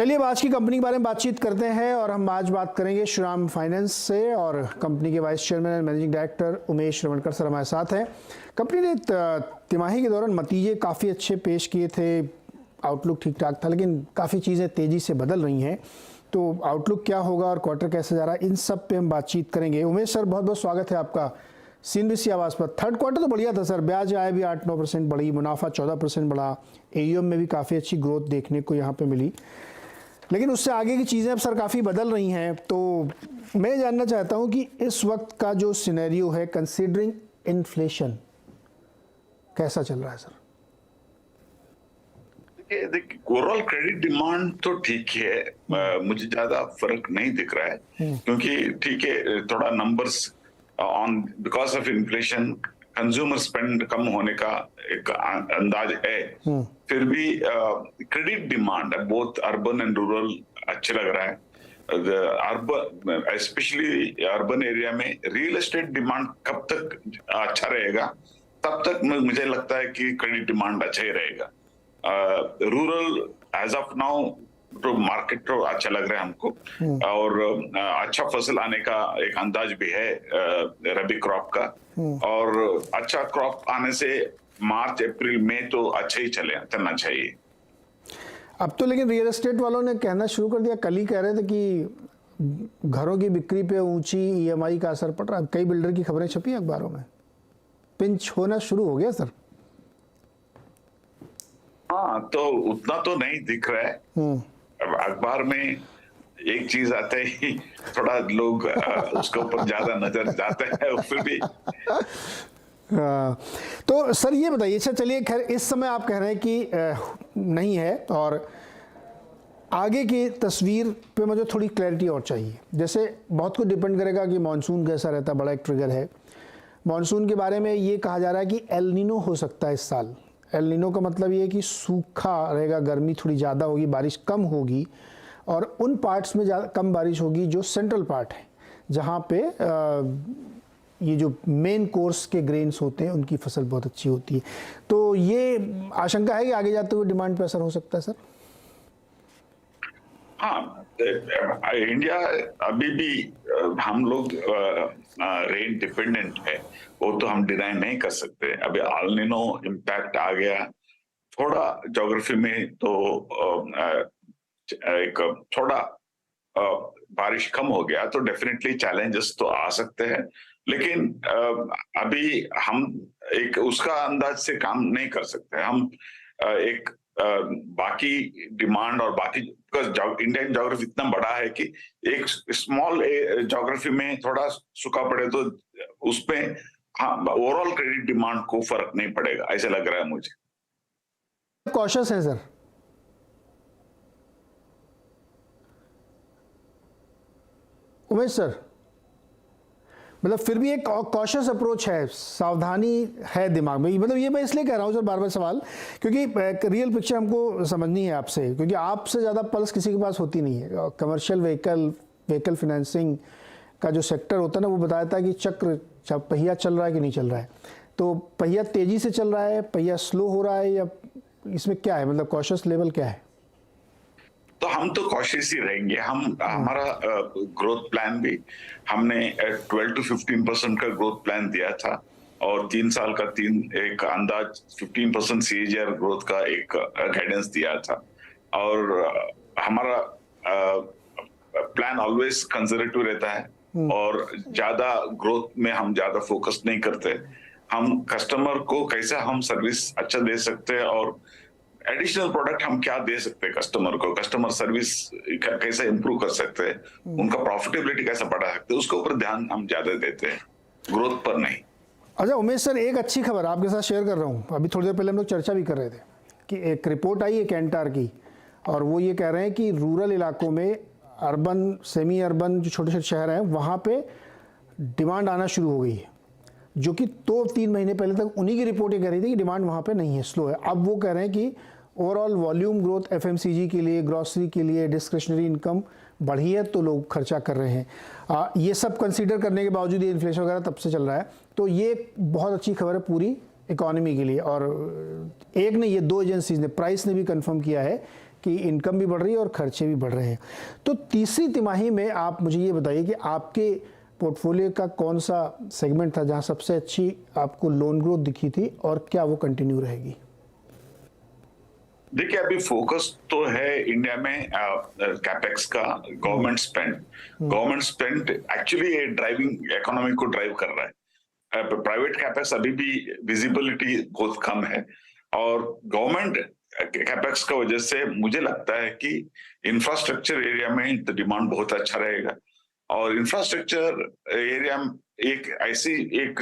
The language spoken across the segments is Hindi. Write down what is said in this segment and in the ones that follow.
चलिए अब आज की कंपनी के बारे में बातचीत करते हैं और हम आज बात करेंगे श्रीराम फाइनेंस से और कंपनी के vice chairman and managing director Umesh Ramankar sir हमारे साथ हैं। कंपनी ने तिमाही के दौरान नतीजे काफ़ी अच्छे पेश किए थे, आउटलुक ठीक ठाक था, लेकिन काफ़ी चीज़ें तेज़ी से बदल रही हैं। तो आउटलुक क्या होगा और क्वार्टर कैसे जा रहा है, इन सब पे हम बातचीत करेंगे। उमेश सर, बहुत बहुत स्वागत है आपका CNBC आवाज़ पर। थर्ड क्वार्टर तो बढ़िया था सर, ब्याज आय भी 8-9% बढ़ी, मुनाफा 14% बढ़ा, AUM में भी काफ़ी अच्छी ग्रोथ देखने को यहाँ पे मिली, लेकिन उससे आगे की चीज़ें अब सर काफ़ी बदल रही हैं। तो मैं जानना चाहता हूँ कि इस वक्त का जो सिनेरियो है कंसीडरिंग इन्फ्लेशन, कैसा चल रहा है सर? देखिए ओवरऑल क्रेडिट डिमांड तो ठीक ही है, मुझे ज्यादा फर्क नहीं दिख रहा है क्योंकि ठीक है थोड़ा numbers on because of inflation consumer spend कम होने का एक अंदाज है, फिर भी credit demand both urban and rural अच्छे लग रहा है। अर्बन स्पेशली अर्बन एरिया में रियल एस्टेट डिमांड कब तक अच्छा रहेगा तब तक मुझे लगता है कि क्रेडिट डिमांड अच्छा ही रहेगा। रूरल एज ऑफ नाउ तो मार्केट तो अच्छा लग रहा है हमको और अच्छा फसल आने का एक अंदाज भी है रबी क्रॉप का, और अच्छा क्रॉप आने से मार्च अप्रैल में तो अच्छा ही चलना चाहिए। अब तो लेकिन रियल एस्टेट वालों ने कहना शुरू कर दिया, कल ही कह रहे थे कि घरों की बिक्री पे ऊंची EMI का असर पड़ रहा है। कई बिल्डर की खबरें छपी अखबारों में, पिंच होना शुरू हो गया सर। हाँ, तो उतना तो नहीं दिख रहा है। अखबार में एक चीज आते ही थोड़ा लोग उसके ऊपर ज्यादा नजर जाते हैं, फिर भी तो सर ये बताइए, अच्छा चलिए खैर इस समय आप कह रहे हैं कि नहीं है, और आगे की तस्वीर पे मुझे थोड़ी क्लैरिटी और चाहिए। जैसे बहुत कुछ डिपेंड करेगा कि मानसून कैसा रहता है, बड़ा एक ट्रिगर है। मानसून के बारे में ये कहा जा रहा है कि एल नीनो हो सकता है इस साल। एल नीनो का मतलब ये है कि सूखा रहेगा, गर्मी थोड़ी ज़्यादा होगी, बारिश कम होगी, और उन पार्ट्स में कम बारिश होगी जो सेंट्रल पार्ट है, जहाँ पे ये जो मेन कोर्स के ग्रेन्स होते हैं उनकी फसल बहुत अच्छी होती है। तो ये आशंका है कि आगे जाते हुए डिमांड पर असर हो सकता है सर? हाँ, इंडिया अभी भी हम लोग रेन डिपेंडेंट है, वो तो हम डिनाई नहीं कर सकते। अभी एल नीनो इम्पैक्ट आ गया थोड़ा ज्योग्राफी में, तो एक थोड़ा बारिश कम हो गया तो डेफिनेटली चैलेंजेस तो आ सकते हैं, लेकिन अभी हम एक उसका अंदाज से काम नहीं कर सकते। हम एक बाकी डिमांड और बाकी इंडियन ज्योग्राफी इतना बड़ा है कि एक स्मॉल ज्योग्राफी में थोड़ा सूखा पड़े तो उसमें हाँ ओवरऑल क्रेडिट डिमांड को फर्क नहीं पड़ेगा, ऐसा लग रहा है मुझे। कॉशियस है सर? उमेश सर, मतलब फिर भी एक कॉशियस अप्रोच है, सावधानी है दिमाग में। मतलब ये मैं इसलिए कह रहा हूँ सर बार बार सवाल, क्योंकि रियल पिक्चर हमको समझनी है आपसे, क्योंकि आपसे ज़्यादा पल्स किसी के पास होती नहीं है। कमर्शियल व्हीकल फाइनेंसिंग का जो सेक्टर होता है ना, वो बताता है कि चक्र पहिया चल रहा है कि नहीं चल रहा है। तो पहिया तेज़ी से चल रहा है, पहिया स्लो हो रहा है, या इसमें क्या है, मतलब कॉशियस लेवल क्या है? तो हम तो कॉशियस ही रहेंगे। हमारा ग्रोथ प्लान भी हमने 12 to 15% का ग्रोथ प्लान दिया था, और 3 साल का एक अंदाज 15% CAGR ग्रोथ का एक गाइडेंस दिया था। और हमारा प्लान ऑलवेज कंजर्वेटिव रहता है, और ज्यादा ग्रोथ में हम ज्यादा फोकस नहीं करते। हम कस्टमर को कैसे हम सर्विस अच्छा दे सकते हैं और एडिशनल प्रोडक्ट हम क्या दे सकते हैं कस्टमर को, कस्टमर सर्विस कैसे इंप्रूव कर सकते हैं, उनका प्रॉफिटेबिलिटी कैसे बढ़ा सकते हैं, उसके ऊपर ध्यान हम ज्यादा देते हैं, ग्रोथ पर नहीं। अच्छा उमेश सर, एक अच्छी खबर आपके साथ शेयर कर रहा हूँ। अभी थोड़ी देर पहले हम लोग चर्चा भी कर रहे थे कि एक रिपोर्ट आई है कैंटार की, और वो ये कह रहे हैं कि रूरल इलाकों में, अर्बन सेमी अर्बन जो छोटे छोटे शहर हैं, वहाँ पे डिमांड आना शुरू हो गई है, जो कि 2-3 महीने पहले तक उन्हीं की रिपोर्ट ये कह रही थी कि डिमांड वहाँ पे नहीं है, स्लो है। अब वो कह रहे हैं कि ओवरऑल वॉल्यूम ग्रोथ FMCG के लिए, ग्रॉसरी के लिए, डिस्क्रिशनरी इनकम बढ़ी है, तो लोग खर्चा कर रहे हैं। ये सब कंसीडर करने के बावजूद ये इन्फ्लेशन वगैरह तब से चल रहा है, तो ये बहुत अच्छी खबर है पूरी इकोनॉमी के लिए। और एक ने, ये 2 एजेंसीज ने, प्राइस ने भी कंफर्म किया है कि इनकम भी बढ़ रही है और खर्चे भी बढ़ रहे हैं। तो तीसरी तिमाही में आप मुझे ये बताइए कि आपके पोर्टफोलियो का कौन सा सेगमेंट था जहां सबसे अच्छी आपको लोन ग्रोथ दिखी थी और क्या वो कंटिन्यू रहेगी? देखिए, अभी फोकस तो है इंडिया में कैपेक्स का। Government spend actually driving economy को ड्राइव कर रहा है। प्राइवेट कैपेक्स अभी भी विजिबिलिटी बहुत कम है और गवर्नमेंट कैपेक्स का वजह से मुझे लगता है कि इंफ्रास्ट्रक्चर एरिया में डिमांड बहुत अच्छा रहेगा। और इंफ्रास्ट्रक्चर एरिया एक ऐसी एक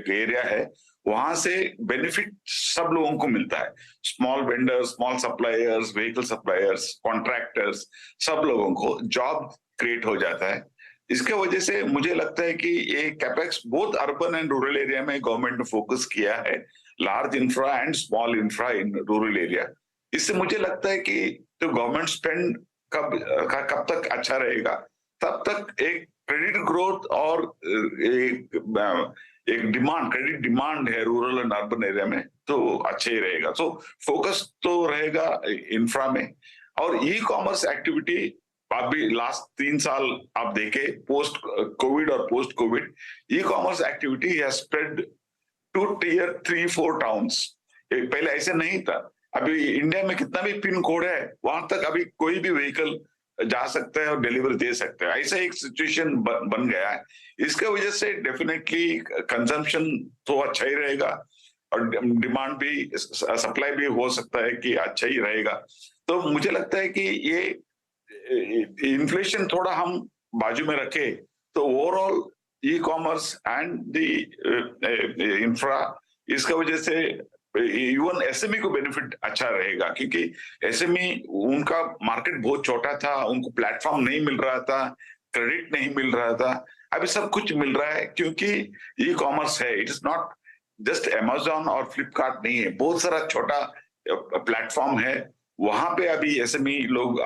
एरिया है, वहां से बेनिफिट सब लोगों को मिलता है। Small vendors, small suppliers, vehicle suppliers, contractors, सब लोगों को जॉब क्रिएट हो जाता है। इसके वजह से मुझे लगता है कि ये capex both urban and rural area में गवर्नमेंट ने फोकस किया है, large infra and small infra in rural area. इससे मुझे लगता है कि जो गवर्नमेंट स्पेंड कब तक अच्छा रहेगा, तब तक एक क्रेडिट ग्रोथ और एक डिमांड, क्रेडिट डिमांड है रूरल एंड अर्बन एरिया में, तो अच्छा ही रहेगा। सो फोकस तो रहेगा इंफ्रा में। और ई कॉमर्स एक्टिविटी अभी लास्ट 3 साल आप देखे, पोस्ट कोविड और post covid, e commerce activity has spread to tier 3-4 towns. पहले ऐसे नहीं था। अभी इंडिया में कितना भी पिन कोड है, वहां तक अभी कोई भी व्हीकल जा सकता है और डिलीवर दे सकते हैं। ऐसा एक सिचुएशन बन गया है। इसके वजह से डेफिनेटली कंजम्पशन तो अच्छा ही रहेगा और डिमांड भी, सप्लाई भी हो सकता है कि अच्छा ही रहेगा। तो मुझे लगता है कि ये इन्फ्लेशन थोड़ा हम बाजू में रखे तो overall e commerce and the infra, इसका वजह से इवन एसएमई को बेनिफिट अच्छा रहेगा, क्योंकि एसएमई उनका मार्केट बहुत छोटा था, उनको प्लेटफॉर्म नहीं मिल रहा था, क्रेडिट नहीं मिल रहा था। अभी सब कुछ मिल रहा है क्योंकि ई कॉमर्स है। It is not just Amazon और फ्लिपकार्ट नहीं है, बहुत सारा छोटा प्लेटफॉर्म है। वहां पे अभी एसएमई लोग,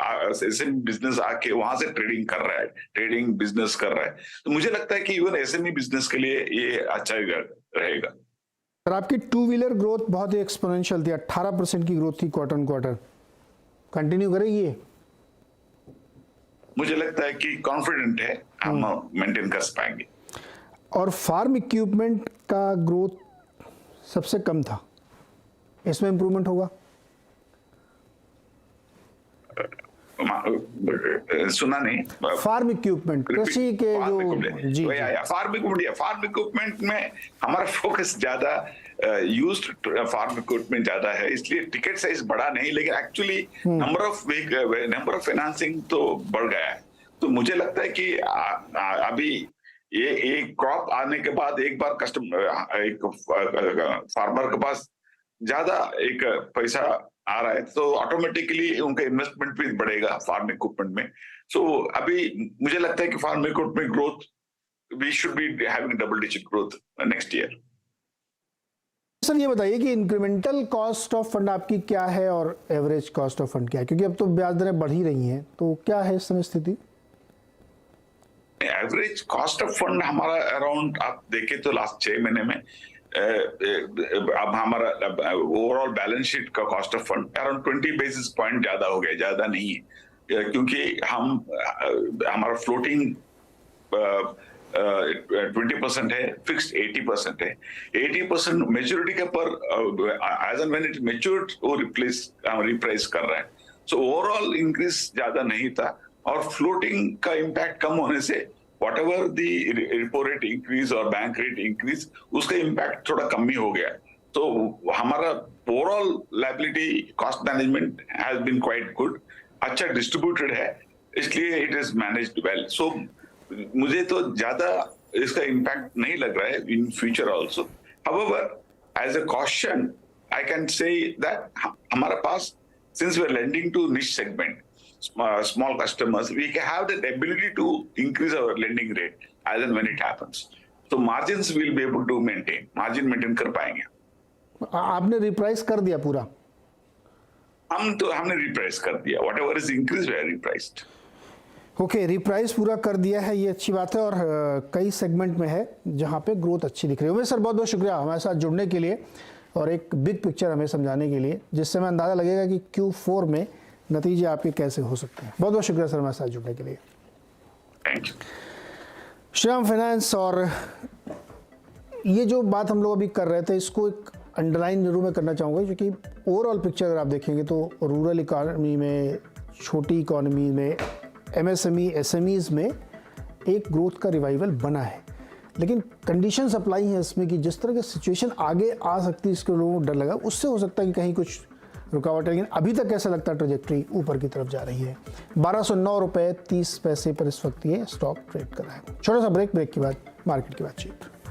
एसएमई बिजनेस आके वहां से ट्रेडिंग कर रहा है, ट्रेडिंग बिजनेस कर रहा है। तो मुझे लगता है कि इवन एसएमई बिजनेस के लिए ये अच्छा रहेगा। सर, आपकी टू व्हीलर ग्रोथ बहुत ही एक्सपोनेंशियल थी, 18% की ग्रोथ थी क्वार्टर ऑन क्वार्टर, कंटिन्यू करेगी ये? मुझे लगता है कि कॉन्फिडेंट है हम मेंटेन कर पाएंगे। और फार्म इक्विपमेंट का ग्रोथ सबसे कम था, इसमें इंप्रूवमेंट होगा? सुना नहीं। फार्म इक्विपमेंट, कृषि के जो, जी, फार्म इक्विपमेंट में हमारा फोकस ज्यादा यूज्ड फार्म इक्विपमेंट ज्यादा है, इसलिए टिकट साइज बड़ा नहीं, लेकिन एक्चुअली नंबर ऑफ फाइनेंसिंग तो बढ़ गया है। तो मुझे लगता है कि अभी ये एक क्रॉप आने के बाद एक बार एक फार्मर के पास ज्यादा एक पैसा आ रहा है, तो ऑटोमेटिकली उनका इन्वेस्टमेंट भी बढ़ेगा फार्म इक्विपमेंट में। सो अभी मुझे लगता है कि farm equipment growth, we should be having double digit growth next year. Sir, ये बताइए कि इंक्रीमेंटल कॉस्ट ऑफ फंड आपकी क्या है और एवरेज कॉस्ट ऑफ फंड क्या है, क्योंकि अब तो ब्याज दरें बढ़ ही रही हैं, तो क्या है इस समय स्थिति? एवरेज कॉस्ट ऑफ फंड हमारा अराउंड, आप देखें तो लास्ट 6 महीने में अब हमारा ओवरऑल बैलेंस शीट का cost of fund around 20 basis point ज्यादा हो गया, ज्यादा नहीं है, क्योंकि हमारा फ्लोटिंग 20% है, फिक्स्ड 80% है। 80% मेच्योरिटी के पर as and when it matured वो रिप्राइस कर रहा है। सो ओवरऑल इंक्रीज ज्यादा नहीं था और फ्लोटिंग का इम्पैक्ट कम होने से whatever the repo rate increase और बैंक रेट इंक्रीज, उसका इम्पैक्ट थोड़ा कम ही हो गया। तो हमारा overall liability cost management has been quite good, अच्छा डिस्ट्रीब्यूटेड है, इसलिए it is managed well. So मुझे तो ज्यादा इसका इम्पैक्ट नहीं लग रहा है in future also. However as a caution I can say that हमारे पास, since we are lending to niche segment, small customers, we have that ability to increase our lending rate as and when it happens. So margins will be able to maintain, margin maintain कर पाएंगे। आपने रिप्राइस कर दिया पूरा? हमने रिप्राइस कर दिया, whatever is increased we are repriced. Okay, reprice पूरा कर दिया है, ये अच्छी बात है। और कई सेगमेंट में है जहाँ पे ग्रोथ अच्छी दिख रही है। उमेश सर, बहुत बहुत शुक्रिया हमारे साथ जुड़ने के लिए और एक बिग पिक्चर हमें समझाने के लिए, जिससे हमें अंदाज़ा लगेगा कि Q4 में नतीजे आपके कैसे हो सकते हैं। बहुत बहुत शुक्रिया सर हमारे साथ जुड़ने के लिए। Thank you. श्रीराम फाइनेंस, और ये जो बात हम लोग अभी कर रहे थे इसको एक अंडरलाइन जरूर मैं करना चाहूँगा, क्योंकि ओवरऑल पिक्चर अगर आप देखेंगे तो रूरल इकॉनमी में, छोटी इकॉनमी में, MSME SMEs में एक ग्रोथ का रिवाइवल बना है, लेकिन कंडीशन सप्लाई है इसमें कि जिस तरह की सिचुएशन आगे आ सकती है इसके लोगों को डर लगा, उससे हो सकता है कि कहीं कुछ रुकावट है, लेकिन अभी तक ऐसा लगता है ट्रेजेक्ट्री ऊपर की तरफ जा रही है। 1209 रुपये 30 पैसे पर इस वक्त ये स्टॉक ट्रेड कर रहा है। छोटा सा ब्रेक के बाद मार्केट की बातचीत।